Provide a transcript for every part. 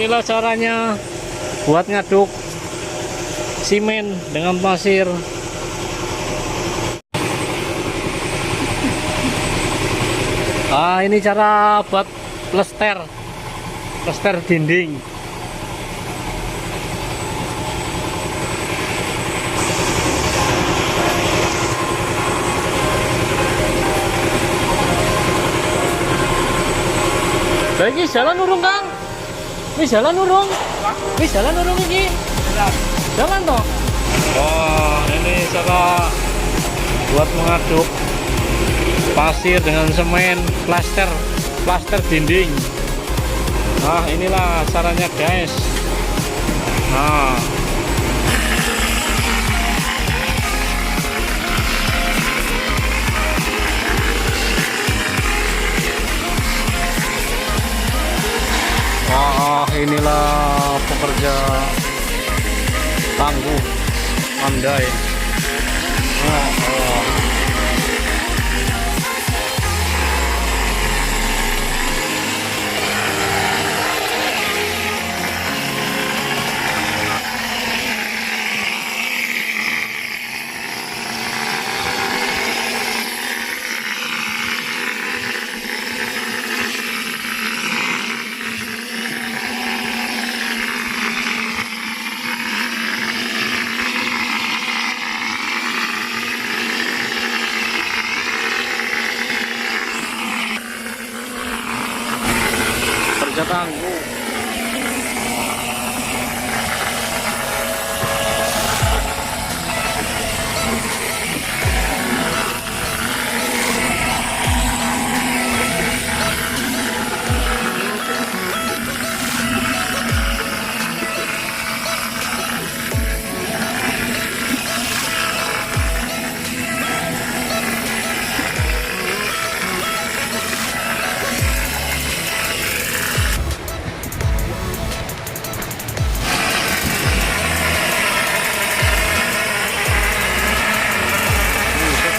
inilah caranya buat ngaduk simen dengan pasir. Ini cara buat plester dinding. Lagi jalan urung Kang? Wis jalan urung? Wis jalan urung iki? Jalan toh? Wah, ini cara buat mengaduk pasir dengan semen, plaster dinding. Nah, inilah caranya guys. Nah, wah, inilah pekerja tangguh, pandai. Kerja tangguh.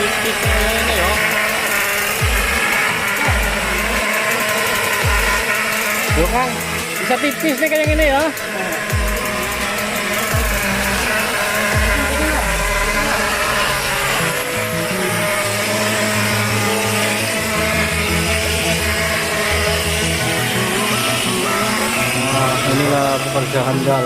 Ini ya. Yo Kang, bisa tipis nih kayak gini ya. Nah, inilah pekerja handal.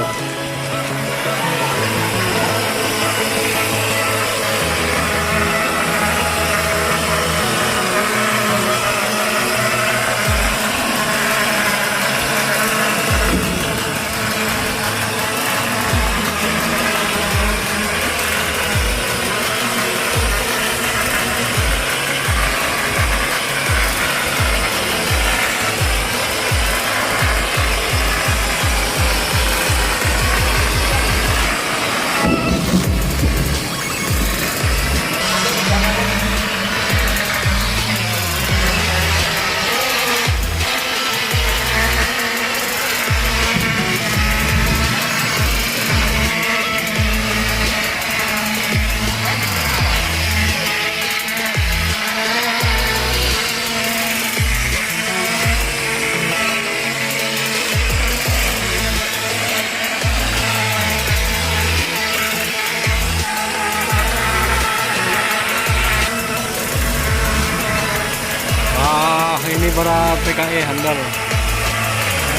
Ini para PKE handal.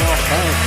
Oh, guys.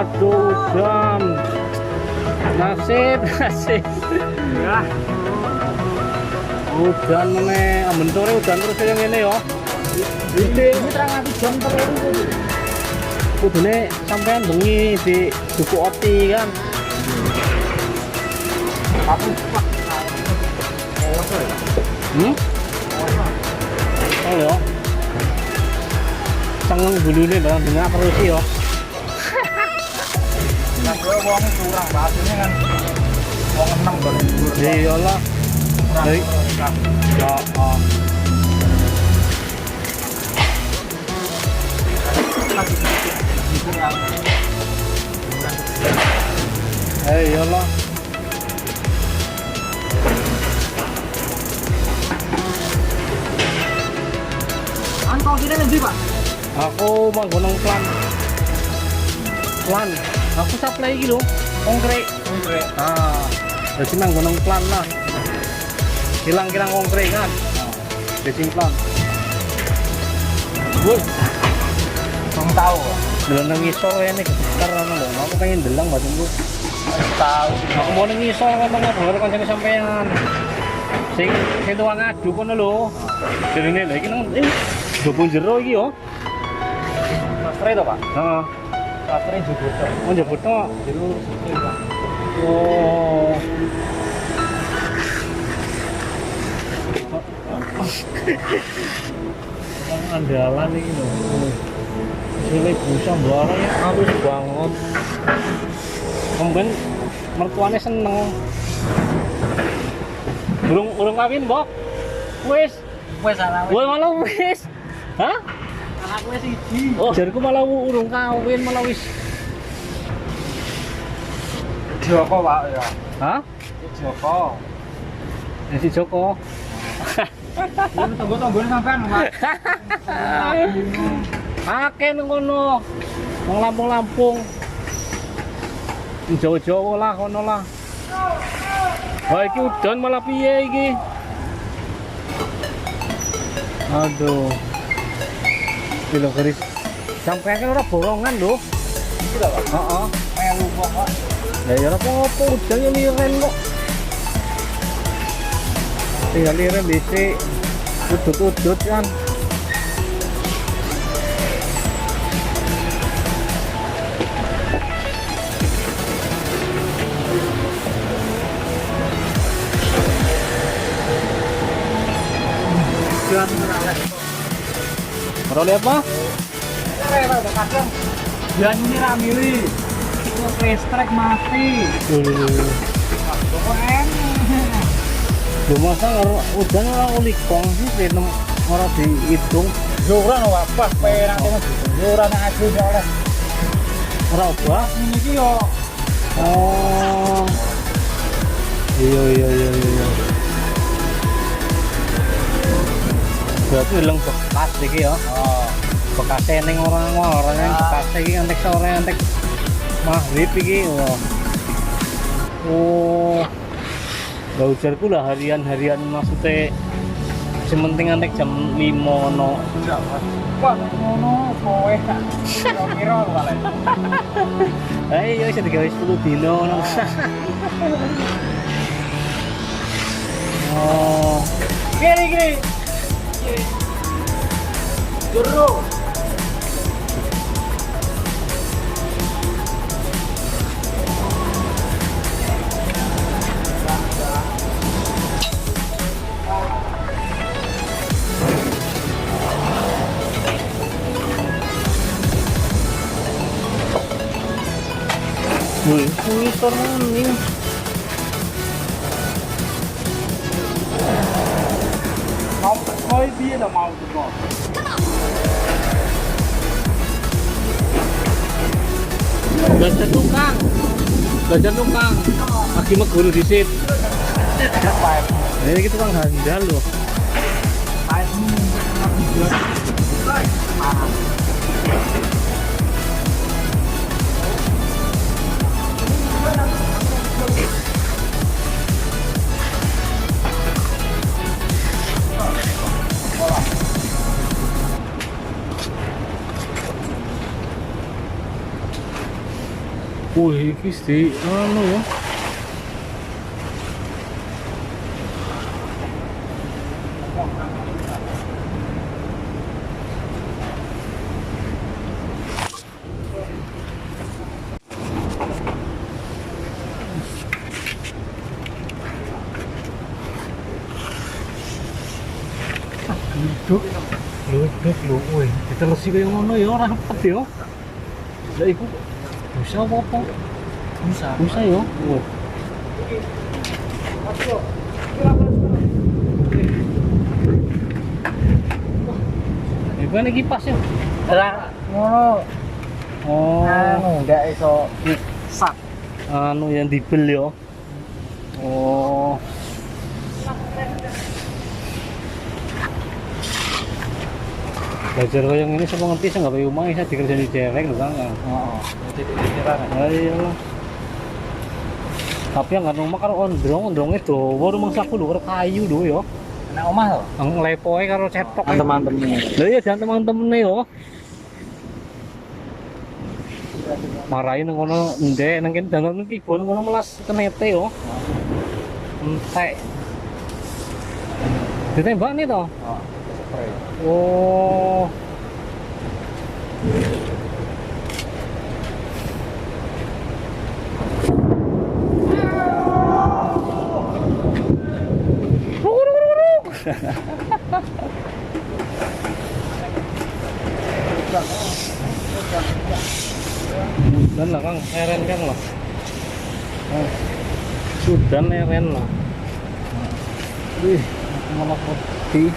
Aduh, hujan. Nasib. Ya. Hujan meneh, ambentore hujan terus kaya ngene ya. Ini terang jam terus. Kudune sampean bengi di duku oti kan. Aku pak. Oh ya. Cengeng bulune barang dengar terus yo. Nah, kalau wong kurang bahasanya kan wong 6 kan. Iya lah. Dari oh. Iyalah. Antong sini nanti Pak. Aku manggonong plan. Aku supply iki lho, konkret. Ah, jadi manggonong plan lah. Hilang-hilang konkret kan. Desin plan. Woi. Belum tahu. Belum ngisor ya nih sekitar ana lho. Aku pengen delang batinku. Tahu. Aku mau ngisor ngomong ngobrol kancane sampean. Sing tuang ngadu kono lho. Jerene lha iki nang jopo jero iki yo. Mastre to, Pak? Heeh. Mastre jopo to. Oh, jopo to. Jero mastre, Pak. Oh. Andalan iki lho. Sile busa barangnya halus banget. Kemudian mertuane seneng. Urung kawin, Mbok? Wis ala wis. Woi malah wis. Hah? Anakku wis siji. Oh, jarku malah urung kawin malah wis. Joko, Pak ya. Hah? Joko. Si Joko. Tunggu-tunggu sampean, Pak. Akeh nang kono. Wong Lampung-Lampung. Jawa-Jawa lah kono lah. Wah, iki udan malah piye iki? Aduh. Iki lho keris. Sampai kan ora borongan lho. Iki lho, Pak. Heeh. Melu kok, Pak. Ya ya apa-apa udan liren kok. Tinggal liren dhisik. Udut-udut kan. Meroleh apa? Bulan ini ramili. Listrik mati. Lu masa udah orang ulikong sih film orang dihitung. Ora apa perang Mas. Ora nek aju oleh. Ora apa? Iki yo. Oh. Iya. Berarti hilang bekas iki ya. Oh. Bekasnya ning orang yang bekas iki antek sore antek maghrib iki. Oh. Gak ujarku lah harian maksudnya sementing antek jam 5 no. Wah, ngono kowe tak kira lho kale. Ayo wis digawe 10 dino ngono. Oh. Gini. Jero. Wih, monitor ini. Mau dia dah mau tu kau. Belajar tukang. Lagi mah guru di sit. Ini kita tukang handal loh. Wih, iki di anu ya. Luduk lho, woi. Ditelesi kaya ngono ya ora repet ya. Lah iku bisa apa? Bisa ya. Woi. Iku nek kipas ya. Ora ngono. Oh, Enggak iso sak. anu yang dibel ya. Oh. Belajar kayak ini sama ngerti saya nggak pakai rumah saya dikerjain di derek lho kan. Heeh. Titik-titikan. Ayo. Tapi yang nggak rumah karo ondrong itu, baru mangsaku lho karo kayu lho ya. Nek omah to? Ang lepoe karo cetok. Teman-teman. Lah iya jangan teman-teman yo. Marahin nang kono ndek nang kene dangan iki bon ngono melas kenete yo. Entek. Ditembak nih toh? Oh. Dan lah Kang, eren kan lah. Sudah eren lah. Wih, malah putih.